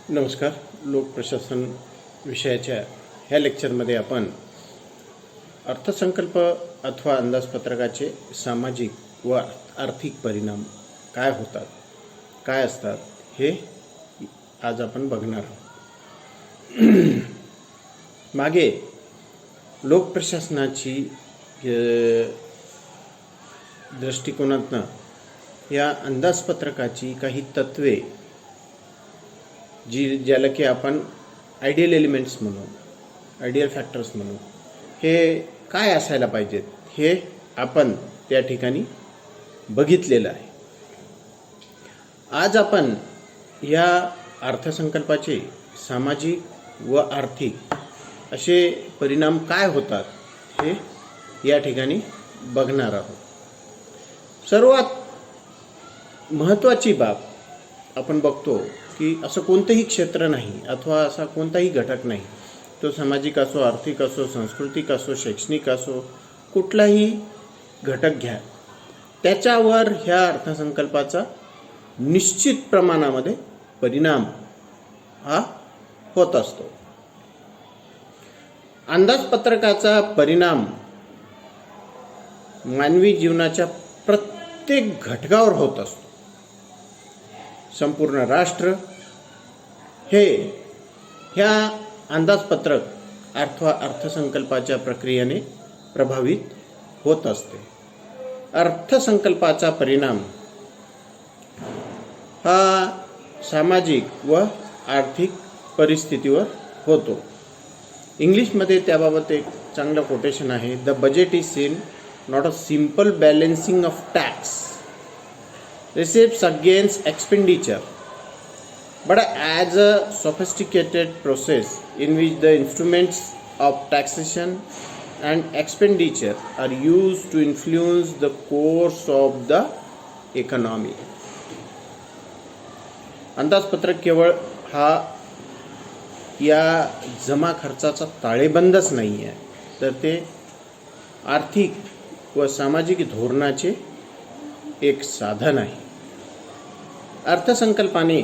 नमस्कार. लोकप्रशासन विषयाच्या ह्या लेक्चरमध्ये आपण अर्थसंकल्प अथवा अंदाजपत्रकाचे सामाजिक व आर्थिक परिणाम काय होतात, काय असतात हे आज आपण बघणार आहोत. मागे लोकप्रशासनाची दृष्टिकोनातनं या अंदाजपत्रकाची काही तत्वे ज्याला की आपण आयडियल एलिमेंट्स म्हणू, आयडियल फॅक्टर्स म्हणू, हे काय असायला पाहिजेत हे आपण त्या ठिकाणी बघितलेलं आहे. आज आपण या अर्थसंकल्पाचे सामाजिक व आर्थिक असे परिणाम काय होतात हे या ठिकाणी बघणार आहोत. सर्वात महत्त्वाची बाब आपण बघतो की असं कोणतंही क्षेत्र नाही अथवा असा कोणताही घटक नाही, तो सामाजिक असो, आर्थिक असो, सांस्कृतिक असो, शैक्षणिक असो, कुठलाही घटक घ्या, त्याच्यावर ह्या अर्थसंकल्पाचा निश्चित प्रमाणामध्ये परिणाम हा होत असतो. अंदाजपत्रकाचा परिणाम मानवी जीवनाच्या प्रत्येक घटकावर होत असतो. संपूर्ण राष्ट्र हे ह्या अंदाजपत्रक अथवा अर्थसंकल्पाच्या प्रक्रियेने प्रभावित होत असते. अर्थसंकल्पाचा परिणाम हा सामाजिक व आर्थिक परिस्थितीवर होतो. इंग्लिशमध्ये त्याबाबत एक चांगलं कोटेशन आहे. The budget is seen not a simple balancing of tax receipts against expenditure, but as a sophisticated process in which the instruments of taxation and expenditure are used to influence the course of the economy. अंदाजपत्रक केवळ हा या जमा खर्चाचा ताळेबंदच नाही आहे, तर ते आर्थिक व सामाजिक धोरणाचे एक साधन आहे. अर्थसंकल्पाने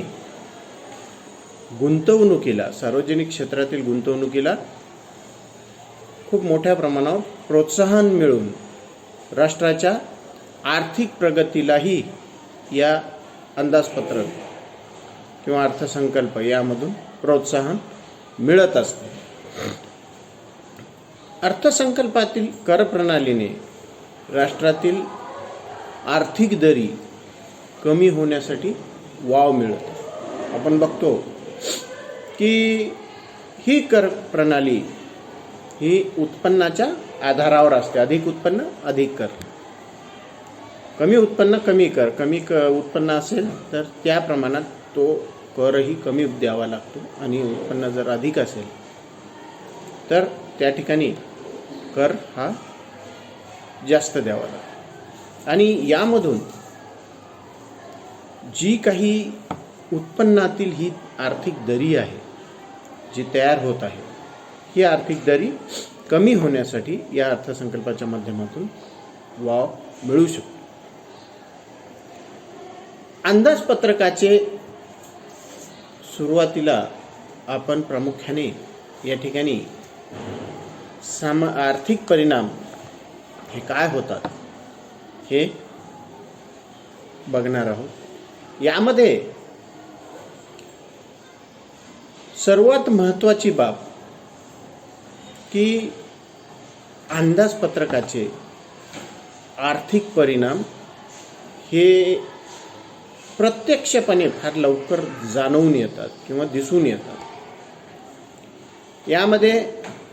गुंतवणुकीला, सार्वजनिक क्षेत्रातील गुंतवणुकीला खूप मोठ्या प्रमाणावर प्रोत्साहन मिळून राष्ट्राच्या आर्थिक प्रगतीलाही या अंदाजपत्रक किंवा अर्थसंकल्प यामधून प्रोत्साहन मिळत असते. अर्थसंकल्पातील कर प्रणालीने राष्ट्रातील आर्थिक दरी कमी होण्यासाठी वाव मिळतो. आपण बघतो की ही कर प्रणाली ही उत्पन्नाच्या आधारावर असते. अधिक उत्पन्न अधिक कर, कमी उत्पन्न कमी कर, उत्पन्न असेल तर त्या प्रमाणात तो करही कमी द्यावा लागतो, आणि उत्पन्न जर अधिक असेल तर त्या ठिकाणी कर हा जास्त द्यावा लागतो. आणि यामधून जी काही उत्पन्नातील ही आर्थिक दरी आहे जी तयार होत आहे, ही आर्थिक दरी कमी होण्यासाठी या अर्थसंकल्पाच्या माध्यमातून वाव मिळू शकतो. अंदाजपत्रकाचे सुरुवातीला आपण प्रामुख्याने या ठिकाणी आर्थिक परिणाम हे काय होतात हे बघणार आहोत. यामध्ये सर्वात महत्त्वाची बाब की अंदाजपत्रकाचे आर्थिक परिणाम हे प्रत्यक्षपणे फार लवकर जाणवून येतात किंवा दिसून येतात. यामध्ये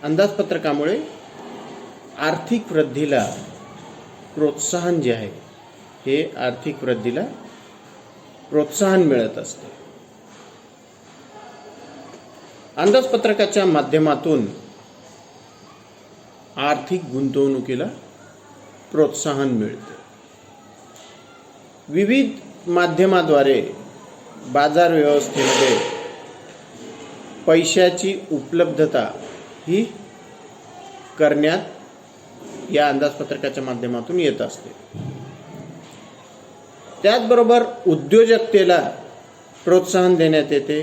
अंदाजपत्रकामुळे आर्थिक वृद्धीला प्रोत्साहन जे आहे, हे आर्थिक वृद्धीला प्रोत्साहन मिळत असते. अंदाजपत्रकाच्या माध्यमातून आर्थिक गुंतवणुकीला प्रोत्साहन मिळते. विविध माध्यमाद्वारे बाजार व्यवस्थेमध्ये पैशाची उपलब्धता ही करण्यात या अंदाजपत्रकाच्या माध्यमातून येत असते. त्याचबरोबर उद्योजकतेला प्रोत्साहन देण्यात येते.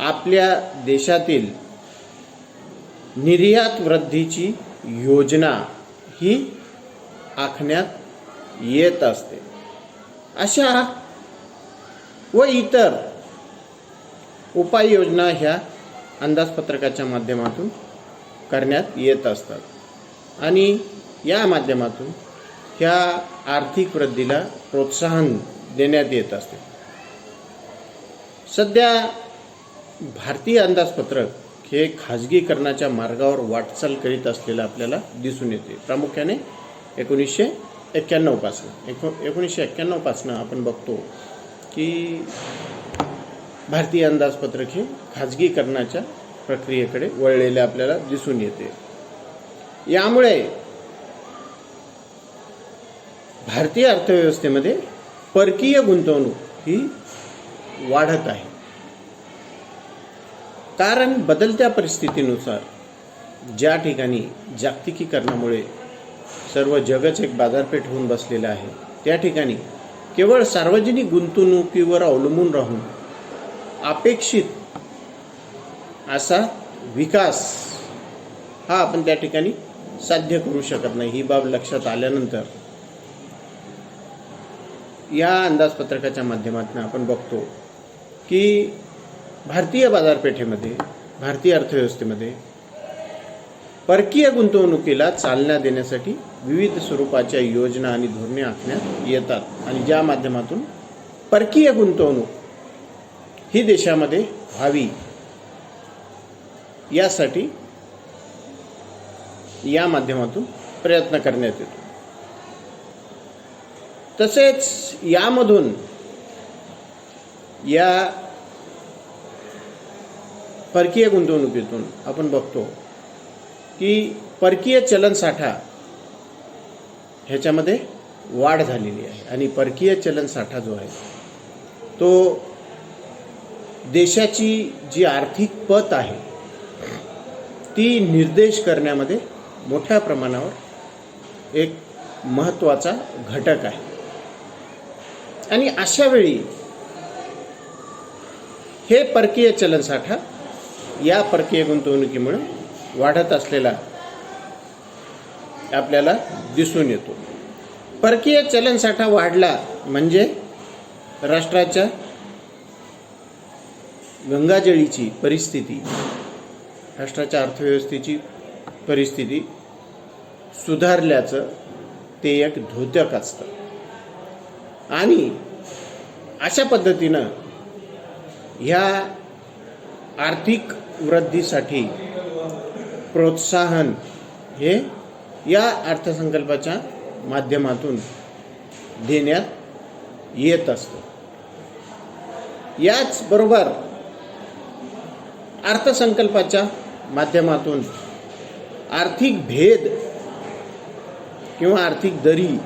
आपल्या देशातील निर्यात वृद्धीची योजना ही आखण्यात येत असते. अशा व इतर उपाययोजना ह्या अंदाजपत्रकाच्या माध्यमातून करण्यात येत असतात आणि या माध्यमातून ह्या आर्थिक वृद्धीला प्रोत्साहन देण्यात येत असते. सध्या भारतीय अंदाजपत्रक हे खाजगीकरणाच्या मार्गावर वाटचाल करीत असलेलं आपल्याला दिसून येते. प्रामुख्याने 1991 पासून आपण बघतो की भारतीय अंदाजपत्रक हे खाजगीकरणाच्या प्रक्रियेकडे वळलेले आपल्याला दिसून येते. यामुळे भारतीय अर्थव्यवस्थेमध्ये परकीय गुंतवणूक ही वाढत आहे. कारण बदलत्या परिस्थितीनुसार ज्या ठिकाणी जागतिकीकरणामुळे सर्व जगच एक बाजारपेठ होऊन बसलेलं आहे, त्या ठिकाणी केवळ सार्वजनिक गुंतवणुकीवर अवलंबून राहून अपेक्षित असा विकास हा आपण त्या ठिकाणी साध्य करू शकत नाही. ही बाब लक्षात आल्यानंतर या अंदाजपत्रकाच्या माध्यमातून आपण बघतो की भारतीय बाजारपेठेमध्ये, भारतीय अर्थव्यवस्थेमध्ये परकीय गुंतवणुकीला चालना देण्यासाठी विविध स्वरूपाच्या योजना आणि धोरणे आखण्यात येतात आणि ज्या माध्यमातून परकीय गुंतवणूक ही देशामध्ये व्हावी यासाठी या माध्यमातून प्रयत्न करण्यात येतो. तसेच यामधून या परकीय गुंतवणुकीतून आपण बघतो की परकीय चलन साठा ह्याच्यामध्ये वाढ झालेली आहे आणि परकीय चलन साठा जो आहे तो देशाची जी आर्थिक पत आहे ती निर्देश करण्यामध्ये मोठ्या प्रमाणावर एक महत्त्वाचा घटक आहे. आणि अशा वेळी हे परकीय चलन साठा या परकीय गुंतवणुकीमुळे वाढत असलेला आपल्याला दिसून येतो. परकीय चलन साठा वाढला म्हणजे राष्ट्राच्या गंगाजळीची परिस्थिती, राष्ट्राच्या अर्थव्यवस्थेची परिस्थिती सुधारल्याचं ते एक द्योतक असतं. आणि अशा पद्धतीनं ह्या आर्थिक वृद्धीसाठी प्रोत्साहन हे या अर्थसंकल्पाच्या माध्यमातून देण्यात येत असतं. याचबरोबर अर्थसंकल्पाच्या माध्यमातून आर्थिक भेद किंवा आर्थिक दरी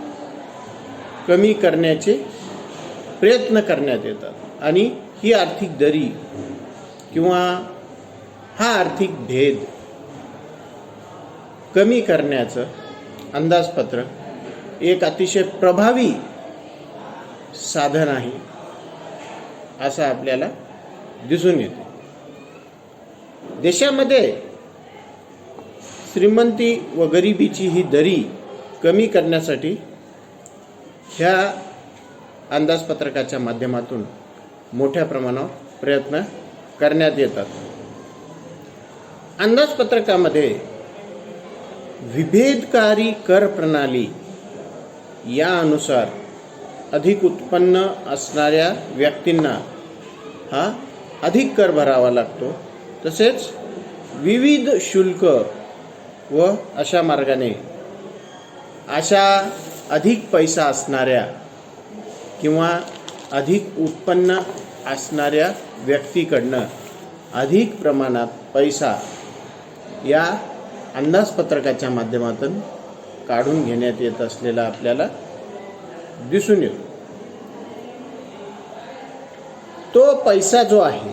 कमी करण्याचे प्रयत्न करण्यात येतात आणि ही आर्थिक दरी किंवा हा आर्थिक भेद कमी करण्याचं अंदाजपत्रक एक अतिशय प्रभावी साधन आहे असं आपल्याला दिसून येते. देशामध्ये श्रीमंती व गरिबीची ही दरी कमी करण्यासाठी ह्या अंदाजपत्रकाच्या माध्यमातून मोठ्या प्रमाणावर प्रयत्न करण्यात येतात. अंदाजपत्रकामध्ये विभेदकारी कर प्रणाली यानुसार अधिक उत्पन्न असणाऱ्या व्यक्तींना हा अधिक कर भरावा लागतो. तसेच विविध शुल्क व अशा मार्गाने अशा अधिक पैसा असणाऱ्या किंवा अधिक उत्पन्न असणाऱ्या व्यक्तीकडनं अधिक प्रमाणात पैसा या अंदाजपत्रकाच्या माध्यमातून काढून घेण्यात येत असलेला आपल्याला दिसून येतो. तो पैसा जो आहे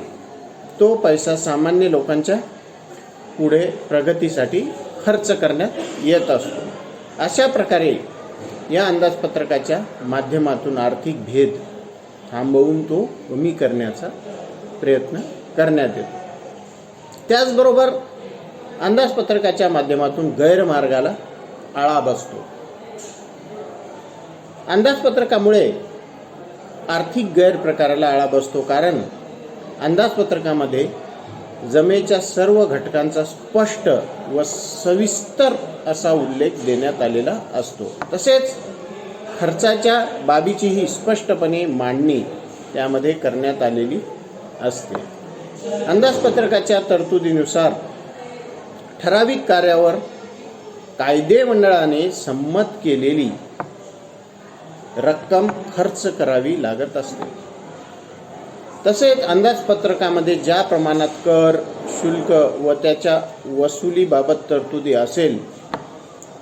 तो पैसा सामान्य लोकांच्या पुढे प्रगतीसाठी खर्च करण्यात येत असतो. अशा प्रकारे या अंदाजपत्रकाच्या माध्यमातून आर्थिक भेद थांबवून तो कमी करण्याचा प्रयत्न करण्यात येतो. त्याचबरोबर अंदाजपत्रकाच्या माध्यमातून गैरमार्गाला आळा बसतो. अंदाजपत्रकामुळे आर्थिक गैरप्रकाराला आळा बसतो, कारण अंदाजपत्रकामध्ये जमेच्या सर्व घटकांचा स्पष्ट व सविस्तर असा उल्लेख देण्यात आलेला असतो. तसेच खर्चाच्या बाबीचीही स्पष्टपणे मांडणी त्यामध्ये करण्यात आलेली असते. अंदाजपत्रकाच्या तरतुदीनुसार ठराविक कार्यावर कायदेमंडळाने संमत केलेली रक्कम खर्च करावी लागत असते. तसेच अंदाजपत्रकामध्ये ज्या प्रमाणात कर, शुल्क व त्याच्या वसुलीबाबत तरतुदी असेल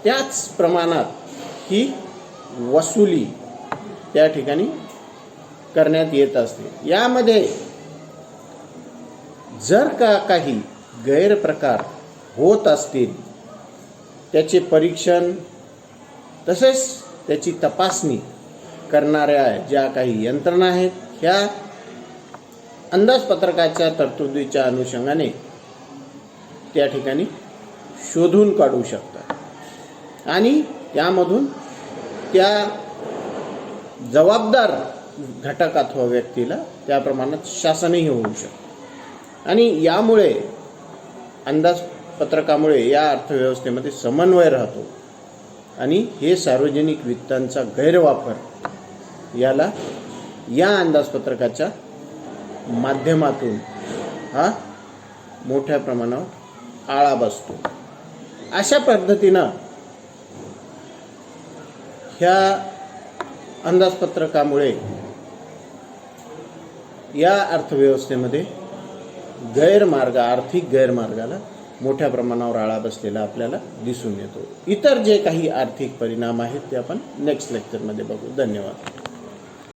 त्याच प्रमाणात ही वसुली त्या ठिकाणी करण्यात येत असते. यामध्ये जर का काही गैरप्रकार होत असतील त्याचे परीक्षण तसेच त्याची तपासणी करणाऱ्या ज्या काही यंत्रणा आहेत ह्या अंदाजपत्रकाच्या तरतुदीच्या अनुषंगाने त्या ठिकाणी शोधून काढू शकतात आणि त्यामधून त्या जबाबदार घटक अथवा व्यक्तीला त्या प्रमाणात शासनही होऊ शकतं. आणि यामुळे अंदाजपत्रकामुळे या अर्थव्यवस्थेमध्ये समन्वय राहतो आणि हे सार्वजनिक वित्तांचा गैरवापर याला या अंदाजपत्रकाच्या माध्यमातून हा मोठ्या प्रमाणावर आळा बसतो. अशा पद्धतीनं ह्या अंदाजपत्रकामुळे या अर्थव्यवस्थेमध्ये आर्थिक गैरमार्गाला मोठ्या प्रमाणावर आळा बसलेला आपल्याला दिसून येतो. इतर जे काही आर्थिक परिणाम आहेत ते आपण नेक्स्ट लेक्चरमध्ये बघू. धन्यवाद.